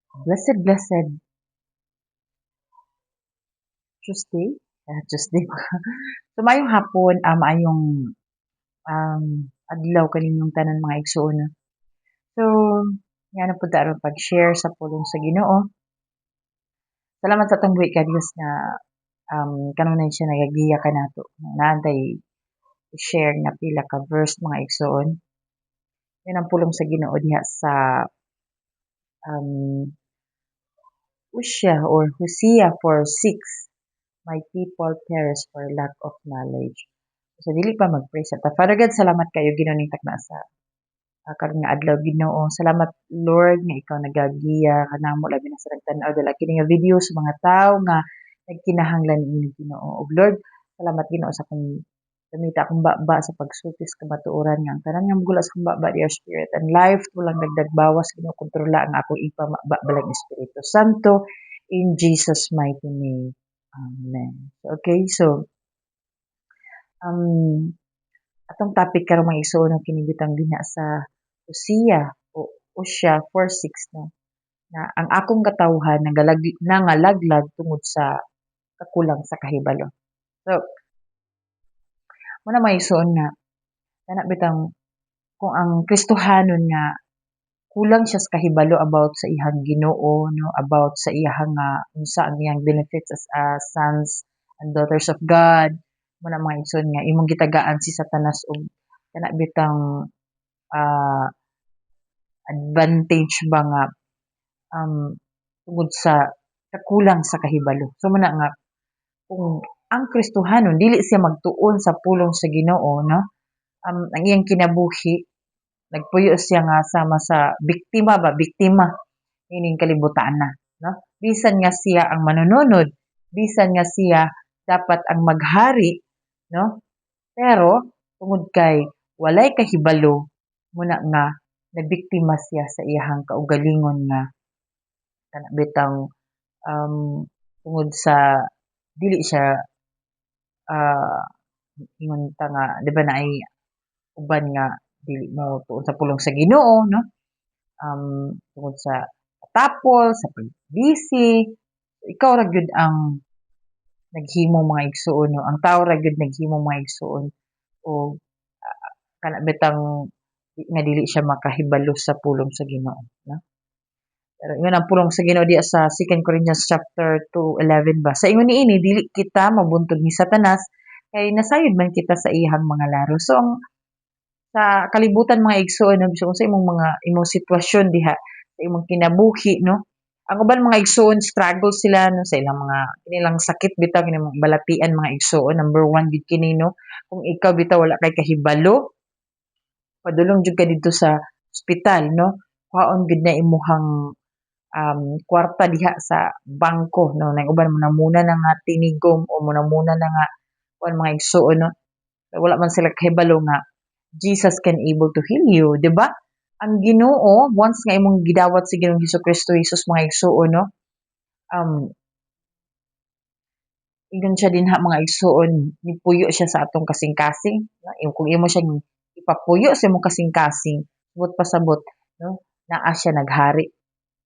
Blessed Tuesday. Tuesday pa. So, maayong hapon, maayong adlaw kaninyong tanan mga igsoon. So, nga na pud aron pag-share sa pulong sa Ginoo. Salamat sa atong buhi ka Dios nga kanunay siya nagagiya kanato. Naantay i-share nga pila ka verse mga igsoon. Yan ang pulong sa Ginoo diha sa um, Hosea 4:6. My people perish for lack of knowledge. So, dili pa mag-pray sa ta. Father God, salamat kayo ginoo takna sa karon nga adlaw Ginoo. Salamat Lord nga ikaw nagagiya kanamo labi na sa nagtan-aw dala kini nga video sa mga tawo nga nagkinahanglan ini Ginoo. Ug Lord, salamat Ginoo sa kung gamita akong baba sa pagsulti sa kamatuoran nga ang tanan nga magula sa akong baba dear spirit and life tulang dagdag bawas Ginoo kontrola ang akong ipamaba balang Espiritu Santo in Jesus mighty name. Amen. Okay, so um atong topic karon mga igsoon kini bitang diha sa Hosea o Hosea 4:6 no na ang akong katawhan nangalaglag tungod sa kakulang sa kahibalo. So, muna may igsoon nga kana bitang kung ang Kristohanon nga kulang siya sa kahibalo about sa iyang Ginoo no about sa iyang unsa ang iyang benefits as sons and daughters of God muna mga igsoon nga imong gitagaan si Satanas og kana bitang ah, advantage ba nga tungod sa kakulang sa kahibalo. So muna nga kung ang Kristohanon dili siya magtuon sa pulong sa Ginoo no ang iyang kinabuhi nagpuyo siya nga sama sa biktima ining kalibutan na no bisan nga siya ang manununod bisan nga siya dapat ang maghari no pero tungod kay walay kahibalo muna nga nabiktima siya sa iyang kaugalingon nga kana bitang tungod sa dili siya ah ingon ta nga 'di ba naay uban nga dili mo tuon sa pulong sa Ginoo no tungod sa tapol sa pagbisi ikaw ra gyud ang naghimo mga igsoon no ang tao ra gyud naghimo mga igsoon o kana bitang nga dili siya makahibalo sa pulong sa Ginoo no pero ingon ang pulong sa Ginoo diya sa 2 Corinthians chapter 2:11 ba sa ingon niini dili kita mabuntog ni Satanas kay nasayod man kita sa iyang mga laro so ang sa kalibutan mga igsoon no bisan sa imong sitwasyon diha sa imong kinabuhi no ang uban mga igsoon struggle sila no sa ilang mga kinilang sakit bitaw kini mga balatian mga igsoon number one gid kini no kung ikaw bitaw wala kay kahibalo padulong jud ka dito sa ospital no kwaon gid na imuhang kwarta diha sa bangko no nang uban mo na muna na nga tinigom o mo na muna na nga kuan mga igsoon no wala man sila kahibalo nga Jesus can able to heal you, 'di ba? Ang Ginoo once nga imong gidawat si Ginoong Hesukristo Jesus mga igsoon no, um ingon siya dinha mga igsoon nipuyo siya sa atong kasing-kasing, no? Kung imo siyang ipapuyo sa imong kasing-kasing, sabot pasabot no, naa siya naghari.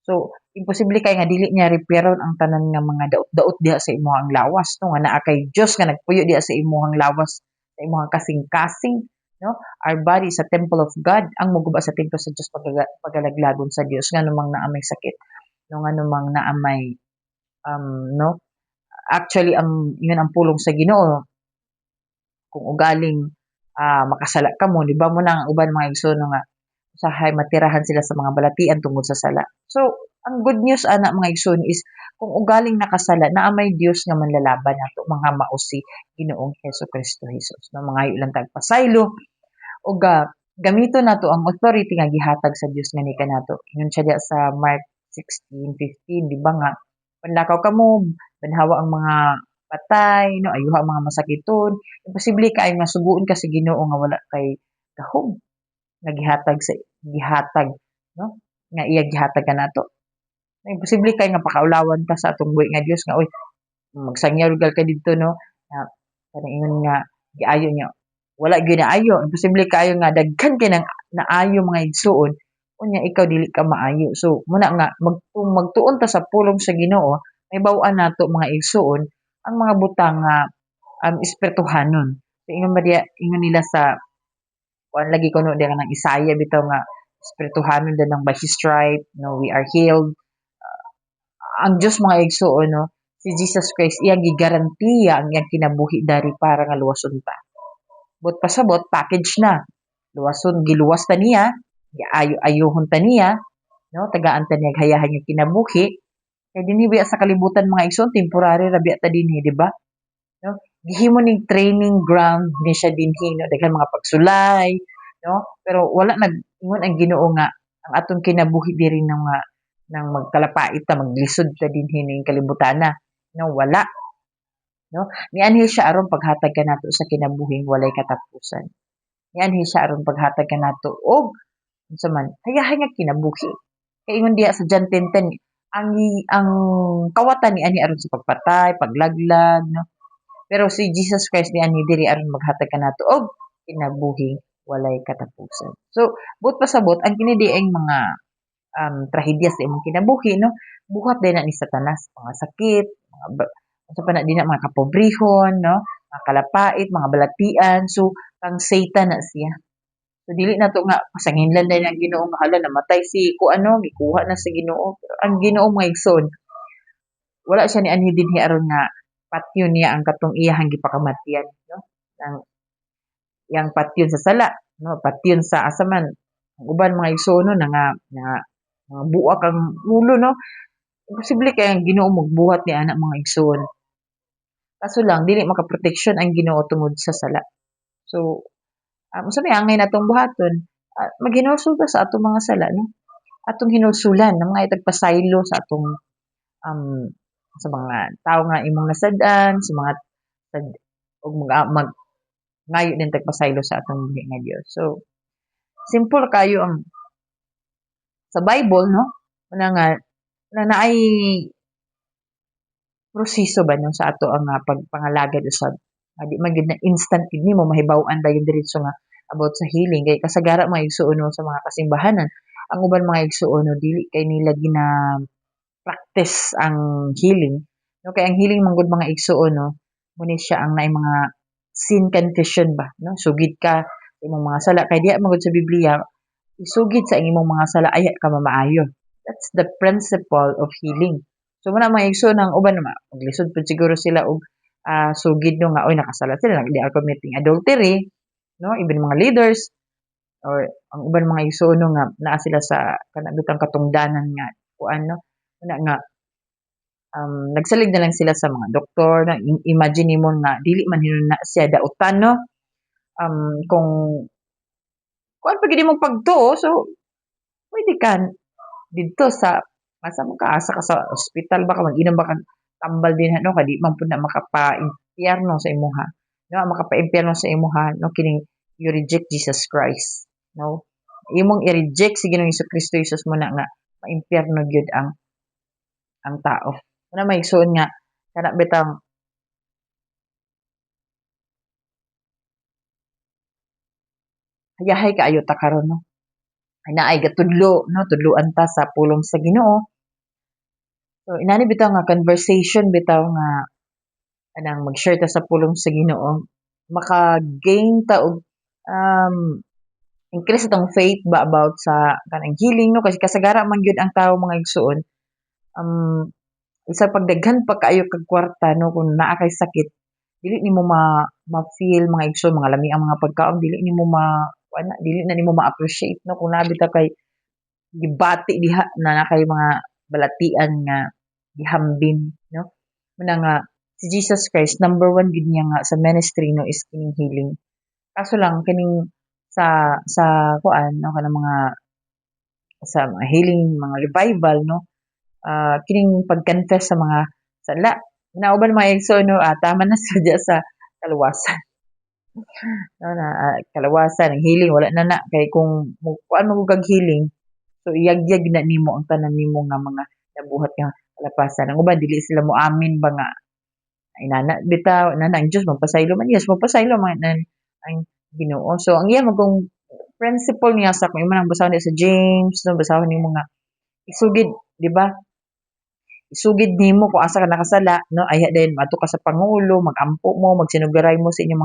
So, imposible kay nga dili niya repairon ang tanan nga mga daot-daot diha sa imong lawas no nga naa kay Dios nga nagpuyo diha sa imong lawas sa imong kasing-kasing no our body is a temple of God ang moguba sa templo sa Dios pagalaglagon sa Dios nga namang naa may sakit no nga namang naa may no actually ang yun ang pulong sa Ginoo kung ugaling makasala ka mo di ba mo na ang uban mga igsoon nga usahay matirahan sila sa mga balatian tungod sa sala. So, ang good news ana mga igsoon is kung ugaling nakasala naa may Dios nga manlalaban nato mga mausi Ginoong Hesukristo Jesus. No mga lang tag pasaylo ug gamiton nato ang authority nga gihatag sa Dios nga ni kanato. Ingon siya diya sa Mark 16:15 di ba nga panlakaw kamo banhawa ang mga patay no ayuha ang mga masakiton imposible kaayo nga suguon ka sa Ginoo nga wala kay gahom gihatag no nga iya gihatag kanato imposible kay nga pakaulawan ta sa atong buhi nga Dios nga uy magsangyaw lugar ka didto no nga kanang ingon nga giayo niya wala gyud na ayo imposible kaayo nga daghan kay nang naayo mga igsuon unya ikaw dili ka maayo. So muna nga magtuon ta sa pulong sa Ginoo, mahibaw-an nato mga igsoon ang mga butang nga espirituhanon. So ingon ba diya, ingon nila sa kuan lagi kuno diya kanang Isaiah bitaw nga espirituhanon danang by his stripe, no, we are healed. Ang Dios mga igsoon, no, si Jesus Christ iyang gigarantiya ang iyang kinabuhi dari para nga luwason ta. But pasabot package na. Luwason giluwas ta niya, giayo-ayohon ta niya, no, tagaan ta niya hayahan nga kinabuhi. Kay dinhi biya sa kalibutan mga igsoon temporary ra biya ta dinhi, di ba? No? Gihimo ning training ground ni siya dinhi, no, daghan mga pagsulay, no? Pero wala nag-ingon ang Ginoo nga ang atong kinabuhi diri nga nang magkalapait ta maglisod ta dinhi ning kalibutana, no, wala, no, nianhi siya aron paghatag kanato sa kinabuhing walay katapusan, nianhi siya aron paghatag kanato og unsa man hayahay nga kinabuhi. Kay ingon diha sa John 10:10, ang kawatan niani aron sa pagpatay, paglaglag, no, pero si Jesus Christ niani diri aron maghatag kanato og kinabuhing walay katapusan. So buot pasabot ang kini dieng mga trahedya sa imong kinabuhi, no, buhat din na ni Satanas, mga sakit, mga unsa pa na din na mga kapobrehon, no, mga kalapait, mga balatian. So kang Satan na siya. So dili na to nga pasanginlan din ang Ginoo nga hala namatay si kuano gikuha na sa Ginoo. Pero ang Ginoo mga igsoon, wala siya ni anhi dinhi aron nga patyon niya ang katong iyahang gipakamatyan, no. Ang yang patyon sa sala, no, patyon sa asa man. Ang uban mga igsoon no nga buak ang ulo, no. Imposible kay ang Ginoo magbuhat ni ana mga igsoon. Kaso lang dili makaproteksyon ang Ginoo tungod sa sala. So unsa may angay natong buhaton? Maghinulsol ta sa atong mga sala, no. Atong hinulsulan ng mga itagpasaylo sa atong um, sa mga tao nga imong nasad-an, sa mga sad og ngayo din tagpasaylo sa atong buhi nga Dios. So simple kayo ang sa Bible, no, una nga na naay proseso ba no sa ato ang pagpangalagad usab. Di man gyud na instant gid nimo mahibaw-an ba yung diretso nga about sa healing kay kasagara mga igsuon no, sa mga kasimbahanan ang uban mga igsuon no, dili kay nila gina practice ang healing, no, kay ang healing man gud mga igsuon no muni siya ang naay mga sin confession ba, no, sugid ka sa imong mga sala kay diha man gud sa Biblia isugid sa imong mga sala aya ka mamaayo. That's the principle of healing. So muna mga igsoon ang uban naman maglisod pud siguro sila og sugid no nga oy nakasala sila they are committing adultery, no, even mga leaders or ang uban mga igsoon no nga naa sila sa kanabitang katungdanan nga kuan, no, una nga nagsalig na lang sila sa mga doktor na imagine nimo nga dili man hinuna siya dautan, no, kung kuan pa gid imong pagtuo so pwede ka didto sa asa man ka asa ka sa ospital ba ka mag-inom ba ka tambal din no kay di man pud na makapa-impyerno sa imuha, no, makapa-impyerno sa imuha no kining you reject Jesus Christ, no, imong i-reject si Ginoong Kristo Jesus mo na nga maimpyerno gyud ang tao. Una may igsoon nga kana bitang hayahay kaayo ta karon, no, naay gatudlo, no, tudloan ta sa pulong sa Ginoo. So inani bitaw nga conversation bitaw nga anang mag-share ta sa pulong sa Ginoo maka-gain ta og increase itong faith ba about sa kanang healing, no, kasi kasagara man gyud ang tao mga igsoon sa pagdaghan pa kaayo kag kwarta, no, kung naa kay sakit dili nimo ma-feel mga igsoon mga lami ang mga pagkaon dili nimo kuana dili na nimo ma-appreciate, no, kung nabi ta kay gibati diha na kay mga balatian nga gihambin, no, muna nga si Jesus Christ number one gid niya nga sa ministry, no, is kining healing. Kaso lang kining sa kuan, no, kanang mga sa mga healing mga revival, no, kining pag-confess sa mga sala nauban mga igsoon, no, tama na sadya sa kaluwasan, no, na kalawasan ang healing wala na kay kung kuan mo kag healing so iyagyag na nimo ang tanan nimo nga mga nabuhat nga kalapasan. Ang uban dili sila mo amin ba nga inana bitaw inana ang Dios magpasaylo man, yes magpasaylo man ang Ginoo. So ang iya magong principle niya sa kung imo nang basahon sa James, no, basahon nimo nga isugid, di ba? Isugid nimo kung asa ka nakasala, no? Aya din madto ka sa pangulo, magampo mo, magsinugaray mo sa inyong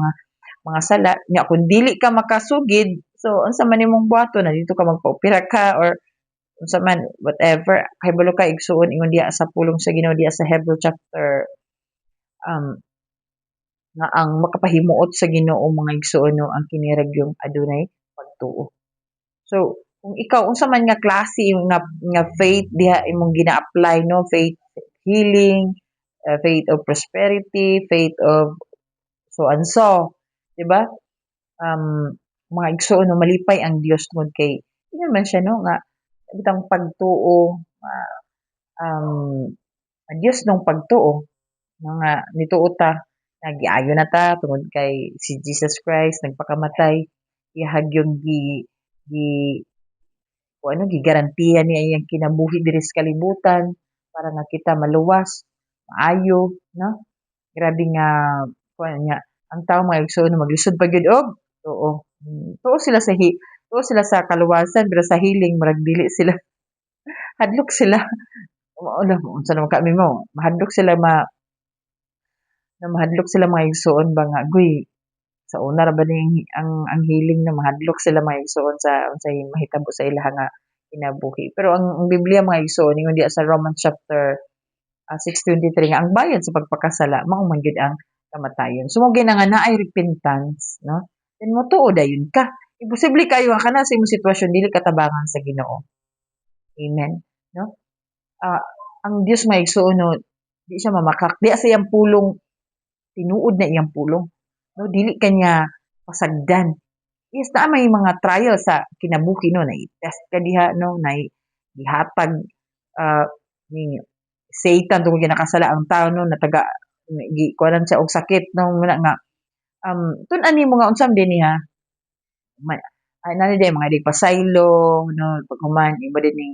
mga sala. Nya kung dili ka makasugid, so unsa man nimong buhaton na dito ka magpaopera ka or unsa man whatever kahibalo ka igsuon ingon diha sa pulong sa Ginoo diha sa Hebrew chapter um nga ang makapahimuot sa Ginoo mga igsuon no ang kinirag yung adunay pagtuo. So kung ikaw unsa man nga klase nga faith diha imong gina-apply no, faith healing, faith of prosperity, faith of so and so, di ba? Mga igsuon no malipay ang Dios tungod kay ingon man siya no nga bitang pagtuo um ang Dios nung pagtuo no, nga nituo ta nga giayo na ta tungod kay si Jesus Christ nagpakamatay iyahag yung gi kung ano gigarantiya niya iyang kinabuhi diri sa kalibutan para nga kita maluwas, maayo, no? Grabe nga kuan niya ang tao mga igsoon maglisod pa gyud og oo. Tuo sila tuo sila sa kaluwasan pero sa healing murag dili sila hadlok sila. Mao lang unsa naman kami mo mahadlok sila mahadlok sila mga igsoon ba nga "Goy, sa una ra ba ning ang healing na mahadlok sila mga igsoon sa unsay mahitabo sa ilaha nga kinabuhi." Pero ang Biblia mga igsoon ingon diha sa Romans chapter 6:23 nga ang bayad sa pagpakasala mao man gyud ang kamatayon. So mao na nga naay repentance, no? Then motuo dayon ka. Imposible kayo nga kana sa imong sitwasyon dili katabangan sa Ginoo. Amen, no? Ah, ang Dios mga igsoon no, di siya mamakak. Di sa iyang pulong tinuod na iyang pulong. No, dili kanya pasagdan. Yes, na may mga trial sa kinabuhi no, na test ka diha no, na gihatag ah, ni Satan tungod nakasala ang tao no, nataga kuanan siya og sakit no, muna nga tun-an nimo nga unsam din niya ay nani day mga di pasaylo no, paghuman imo din ning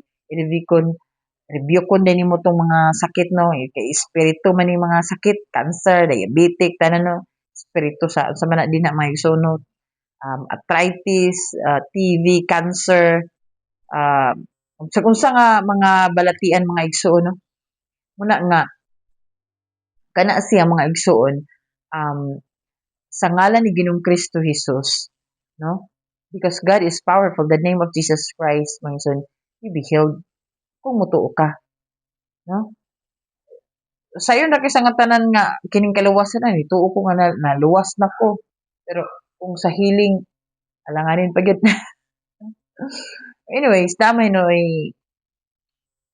rebuke din nimo tong mga sakit no, kay espiritu man ning mga sakit, cancer, diabetic, tanan no, espiritu sa man na din na maisunod, arthritis, TB, cancer, uh, sa unsa nga mga balatian mga igsoon no, muna nga kana siya mga igsoon um, sa ngalan ni Ginoong Kristo Jesus, no? Because God is powerful, the name of Jesus Christ, mga igsoon, you be healed kung mutuo ka, no? Sayon ra kay sa nga tanan nga kining kaluwasan na tuo ko nga naluwas na ko. Pero kung sa healing alanganin pa gyud. Anyways, damay no ay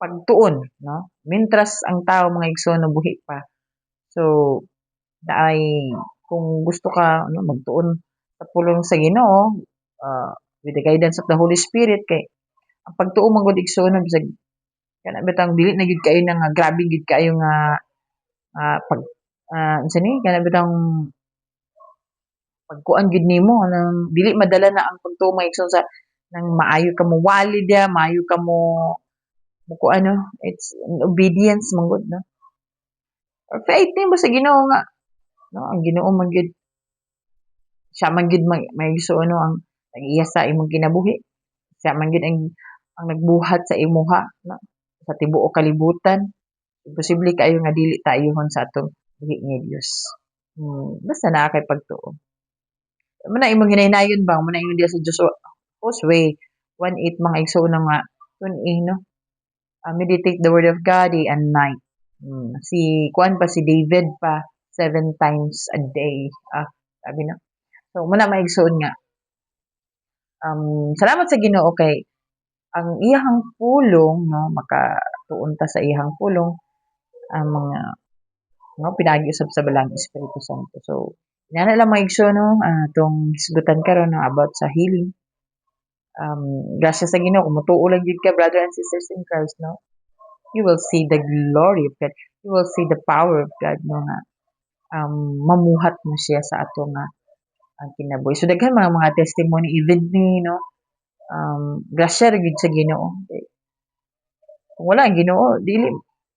pagtuon, no? Mintras ang tao mga igsoon buhi pa. So naay kung gusto ka ano magtuon sa pulong sa Ginoo with the guidance of the Holy Spirit kay ang pagtuo man gud igsoon bisag kana bitang dili na gyud kayo nga grabe gyud kayo nga pag unsa ni kana bitang pagkuan gid nimo nang dili madala na ang pagtuo mga igsoon sa nang maayo ka mo walid ya, maayo ka mo kuan no, it's an obedience man gud no. Or faith nimo sa Ginoo nga no, ang Ginoo man gyud siya man gyud maigsoon no ang nag-iya sa imong kinabuhi. Siya man gyud ang nagbuhat sa imuha no, sa tibuok kalibutan. Imposible kayo nga dili tayohon sa atong buhi nga Dios. Basta naa kay pagtuo. Muna imong hinaynayon ba muna ingon diha sa Joshua 1:8 mga igsoon nga tun-i no. Meditate the word of God day and night. Si kuan pa si David pa 7 times a day. Sabi na. So muna maigsoon nga salamat sa Ginoo kay ang iyahang pulong no makatuon ta sa iyahang pulong ang mga no pinagi usab sa balang Espiritu Santo. So inana lang maigsoon no atong hisgutan karon no about sa healing. Grasya sa Ginoo kung motuo lang gyud ka brother and sisters in Christ no, you will see the glory of God. You will see the power of God no nga mamuhat mo siya sa ato nga ang kinabuhi. So daghan mga testimony even ni no grasya ra gyud sa Ginoo. Okay. Kung wala ang Ginoo dili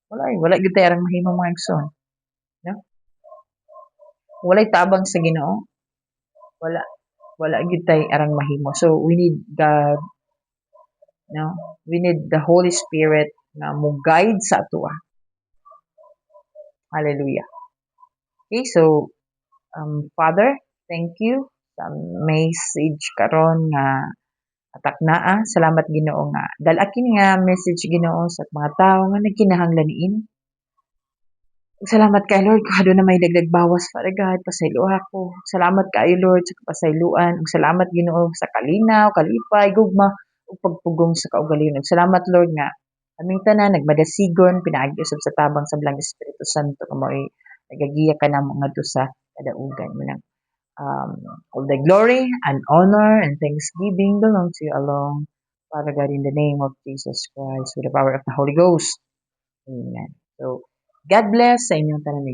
wala gyud tay arang mahimo mga igsoon. No? Walay tabang sa Ginoo. Wala. wala gyud tay arang mahimo. So we need God, no? We need the Holy Spirit na mo guide sa ato. Hallelujah. Okay, so Father, thank you sa message karon nga atak naa. Salamat Ginoo nga dala kini nga message Ginoo sa mga tawo nga nagkinahanglan niini. Salamat kay Lord kung aduna may dagdag bawas Father God, pasayloa ko. Salamat kaayo Lord sa kapasayloan. Ug salamat Ginoo sa kalinaw, kalipay, gugma ug pagpugong sa kaugalingon. Salamat Lord nga aming tanan nagmadasigon pinaagi usab sa tabang sa Blang Espiritu Santo nga mo'y nagagiya ka namo ngadto sa kadaugan mo nang all the glory and honor and thanksgiving belong to you alone. Father God, in the name of Jesus Christ, with the power of the Holy Ghost. Amen. So, God bless sa inyong tanan.